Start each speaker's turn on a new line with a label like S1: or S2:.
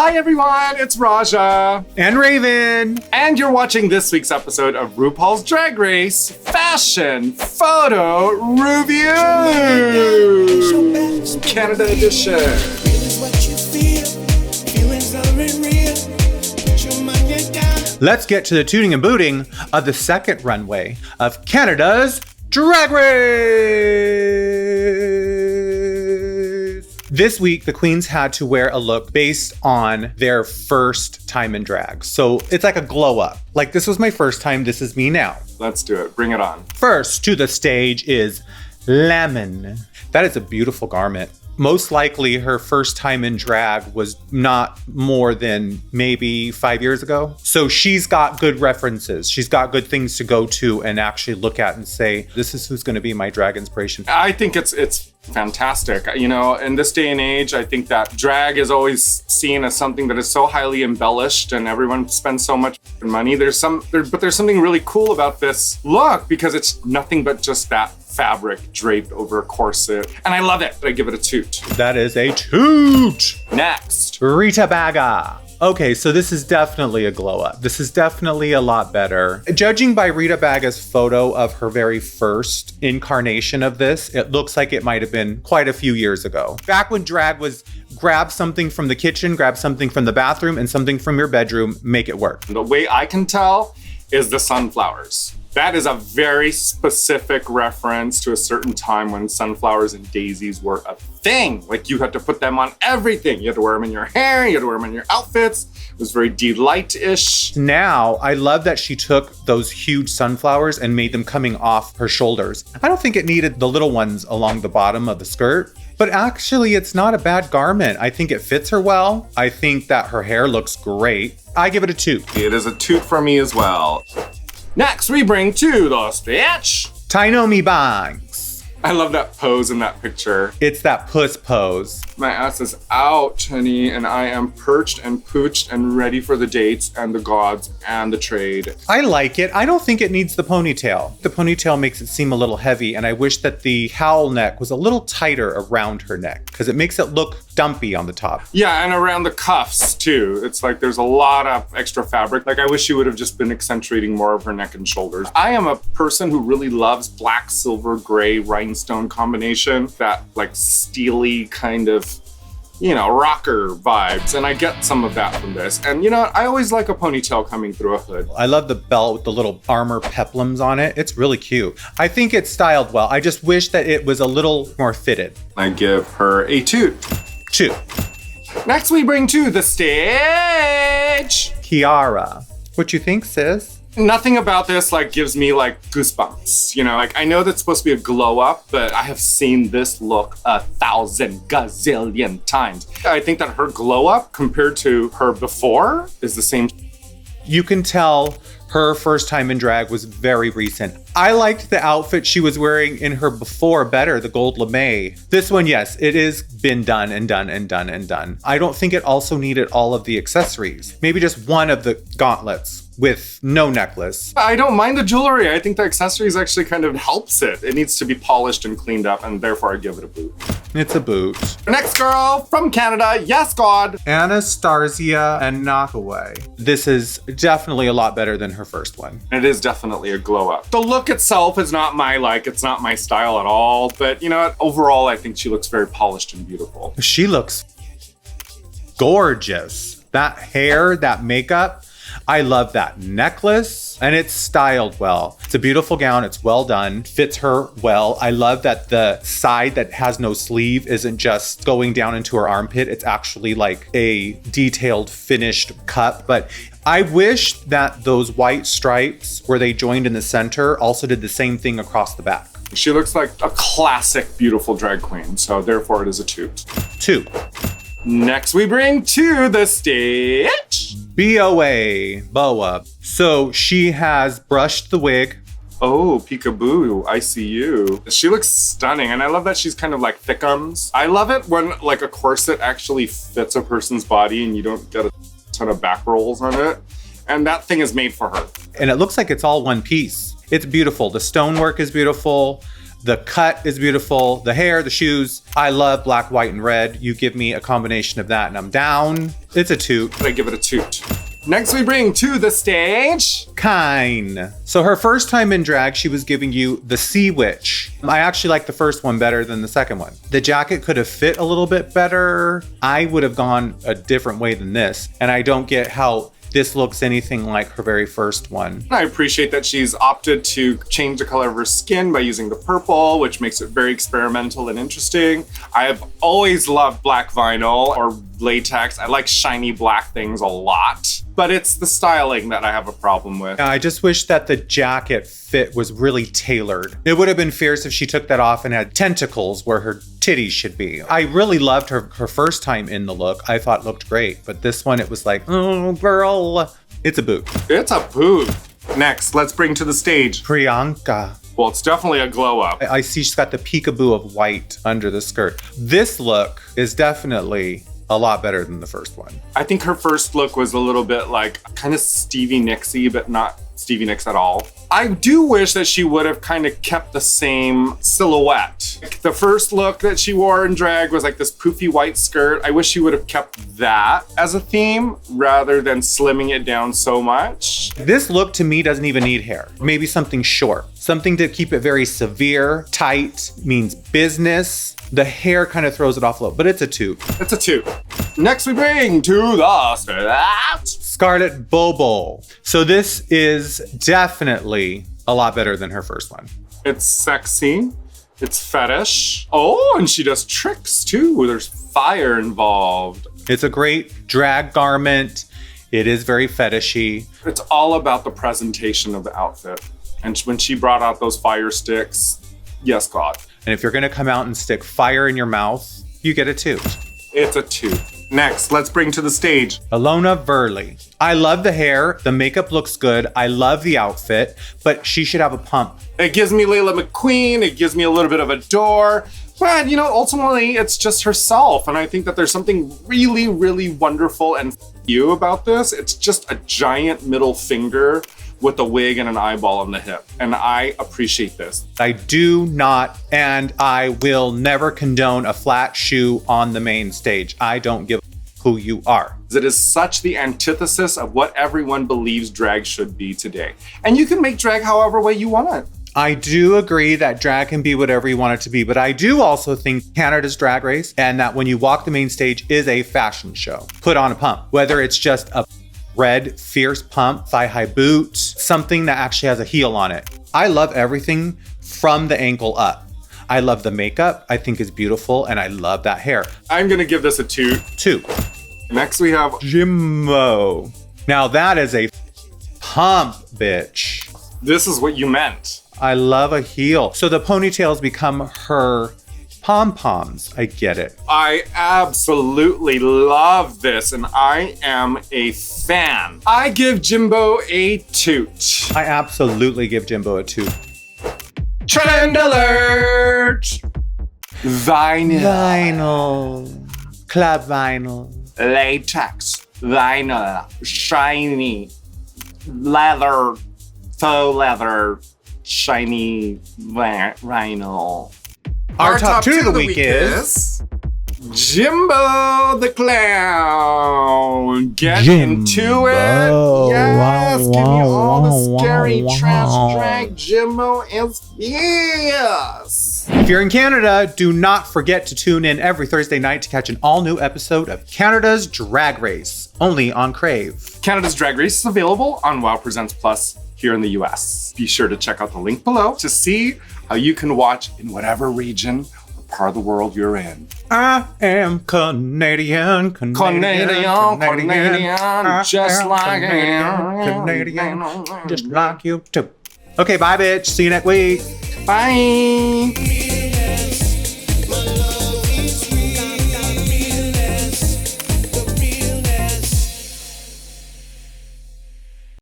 S1: Hi everyone, it's Raja.
S2: And Raven.
S1: And you're watching this week's episode of RuPaul's Drag Race Fashion Photo Review! Canada edition.
S2: Let's get to the tooting and booting of the second runway of Canada's Drag Race. This week, the queens had to wear a look based on their first time in drag. So it's like a glow up. Like, this was my first time, this is me now.
S1: Let's do it, bring it on.
S2: First to the stage is Lemon. That is a beautiful garment. Most likely her first time in drag was not more than maybe 5 years ago. So she's got good references. She's got good things to go to and actually look at and say, this is who's gonna be my drag inspiration.
S1: I think it's fantastic. You know, in this day and age, I think that drag is always seen as something that is so highly embellished and everyone spends so much money. But there's something really cool about this look because it's nothing but just that fabric draped over a corset. And I love it. I give it a toot.
S2: That is a toot.
S1: Next.
S2: Rita Baga. Okay, so this is definitely a glow up. This is definitely a lot better. Judging by Rita Baga's photo of her very first incarnation of this, it looks like it might have been quite a few years ago. Back when drag was grab something from the kitchen, grab something from the bathroom, and something from your bedroom, make it work.
S1: The way I can tell is the sunflowers. That is a very specific reference to a certain time when sunflowers and daisies were a thing. Like, you had to put them on everything. You had to wear them in your hair, you had to wear them in your outfits. It was very delight-ish.
S2: Now, I love that she took those huge sunflowers and made them coming off her shoulders. I don't think it needed the little ones along the bottom of the skirt, but actually it's not a bad garment. I think it fits her well. I think that her hair looks great. I give it a toot.
S1: It is a toot for me as well. Next, we bring to the stage
S2: Tainomi Banks.
S1: I love that pose in that picture.
S2: It's that puss pose.
S1: My ass is out, honey, and I am perched and pooched and ready for the dates and the gods and the trade.
S2: I like it. I don't think it needs the ponytail. The ponytail makes it seem a little heavy, and I wish that the cowl neck was a little tighter around her neck because it makes it look dumpy on the top.
S1: Yeah, and around the cuffs too. It's like there's a lot of extra fabric. Like, I wish she would have just been accentuating more of her neck and shoulders. I am a person who really loves black, silver, gray, rhinestone combination. That like steely kind of, you know, rocker vibes. And I get some of that from this. And you know, I always like a ponytail coming through a hood.
S2: I love the belt with the little armor peplums on it. It's really cute. I think it's styled well. I just wish that it was a little more fitted.
S1: I give her a toot.
S2: Two.
S1: Next, we bring to the stage
S2: Kiara. What you think, sis?
S1: Nothing about this like gives me like goosebumps. You know, like, I know that's supposed to be a glow up, but I have seen this look 1,000 gazillion times. I think that her glow up compared to her before is the same.
S2: You can tell her first time in drag was very recent. I liked the outfit she was wearing in her before better, the gold lame. This one, yes, it is been done and done and done and done. I don't think it also needed all of the accessories. Maybe just one of the gauntlets with no necklace.
S1: I don't mind the jewelry. I think the accessories actually kind of helps it. It needs to be polished and cleaned up, and therefore I give it a boot.
S2: It's a boot.
S1: Next girl from Canada, yes God.
S2: Anastasia and Knockaway. This is definitely a lot better than her first one.
S1: It is definitely a glow up. The look itself is not my it's not my style at all, but you know what? Overall, I think she looks very polished and beautiful.
S2: She looks gorgeous. That hair, that makeup, I love that necklace, and it's styled well. It's a beautiful gown. It's well done, fits her well. I love that the side that has no sleeve isn't just going down into her armpit. It's actually like a detailed finished cup. But I wish that those white stripes where they joined in the center also did the same thing across the back.
S1: She looks like a classic, beautiful drag queen. So therefore it is a toot.
S2: Two.
S1: Next, we bring to the stage
S2: Boa. So she has brushed the wig.
S1: Oh, peekaboo, I see you. She looks stunning, and I love that she's kind of like thickums. I love it when like a corset actually fits a person's body and you don't get a ton of back rolls on it. And that thing is made for her.
S2: And it looks like it's all one piece. It's beautiful. The stonework is beautiful. The cut is beautiful. The hair, the shoes. I love black, white, and red. You give me a combination of that and I'm down. It's a toot.
S1: I give it a toot. Next we bring to the stage
S2: Kine. So her first time in drag, she was giving you the Sea Witch. I actually like the first one better than the second one. The jacket could have fit a little bit better. I would have gone a different way than this. And I don't get how this looks anything like her very first one.
S1: I appreciate that she's opted to change the color of her skin by using the purple, which makes it very experimental and interesting. I have always loved black vinyl or latex. I like shiny black things a lot, but it's the styling that I have a problem with.
S2: I just wish that the jacket fit was really tailored. It would have been fierce if she took that off and had tentacles where her titties should be. I really loved her first time in the look. I thought it looked great, but this one it was like, oh girl, it's a boot.
S1: It's a boot. Next, let's bring to the stage
S2: Priyanka.
S1: Well, it's definitely a glow up.
S2: I see she's got the peekaboo of white under the skirt. This look is definitely a lot better than the first one.
S1: I think her first look was a little bit like kind of Stevie Nicks-y, but not Stevie Nicks at all. I do wish that she would have kind of kept the same silhouette. Like the first look that she wore in drag was like this poofy white skirt. I wish she would have kept that as a theme rather than slimming it down so much.
S2: This look to me doesn't even need hair. Maybe something short. Something to keep it very severe. Tight means business. The hair kind of throws it off a little, but it's a toot.
S1: It's a toot. Next we bring to the stage
S2: Scarlet Bow. So this is definitely a lot better than her first one.
S1: It's sexy. It's fetish. Oh, and she does tricks too. There's fire involved.
S2: It's a great drag garment. It is very fetishy.
S1: It's all about the presentation of the outfit. And when she brought out those fire sticks, yes, God.
S2: And if you're gonna come out and stick fire in your mouth, you get a toot.
S1: It's a toot. Next, let's bring to the stage
S2: Elona Verity. I love the hair. The makeup looks good. I love the outfit, but she should have a pump.
S1: It gives me Layla McQueen. It gives me a little bit of Adore. But, you know, ultimately, it's just herself. And I think that there's something really, really wonderful and you about this. It's just a giant middle finger with a wig and an eyeball on the hip. And I appreciate this.
S2: I do not, and I will never condone a flat shoe on the main stage. I don't give a who you are.
S1: It is such the antithesis of what everyone believes drag should be today. And you can make drag however way you want it.
S2: I do agree that drag can be whatever you want it to be, but I do also think Canada's Drag Race and that when you walk the main stage is a fashion show. Put on a pump, whether it's just a red, fierce pump, thigh-high boot, something that actually has a heel on it. I love everything from the ankle up. I love the makeup, I think is beautiful, and I love that hair.
S1: I'm gonna give this a toot.
S2: Two.
S1: Next we have
S2: Jimbo. Now that is a pump, bitch.
S1: This is what you meant.
S2: I love a heel. So the ponytails become her pom-poms. I get it.
S1: I absolutely love this and I am a fan. I give Jimbo a toot.
S2: I absolutely give Jimbo a toot.
S1: Trend alert! Vinyl.
S2: Vinyl. Club vinyl.
S1: Latex. Vinyl. Shiny. Leather. Faux leather. Shiny vinyl.
S2: Our top two of the week is
S1: Jimbo the Clown. Get
S2: Jimbo.
S1: into it. Yes, give me all the scary trash drag. Jimbo is fierce.
S2: If you're in Canada, do not forget to tune in every Thursday night to catch an all-new episode of Canada's Drag Race, only on Crave.
S1: Canada's Drag Race is available on WoW Presents Plus here in the US. Be sure to check out the link below to see how you can watch in whatever region or part of the world you're in.
S2: I am Canadian,
S1: Canadian, just like
S2: Canadian, just like you too. Okay, bye, bitch. See you next week.
S1: Bye.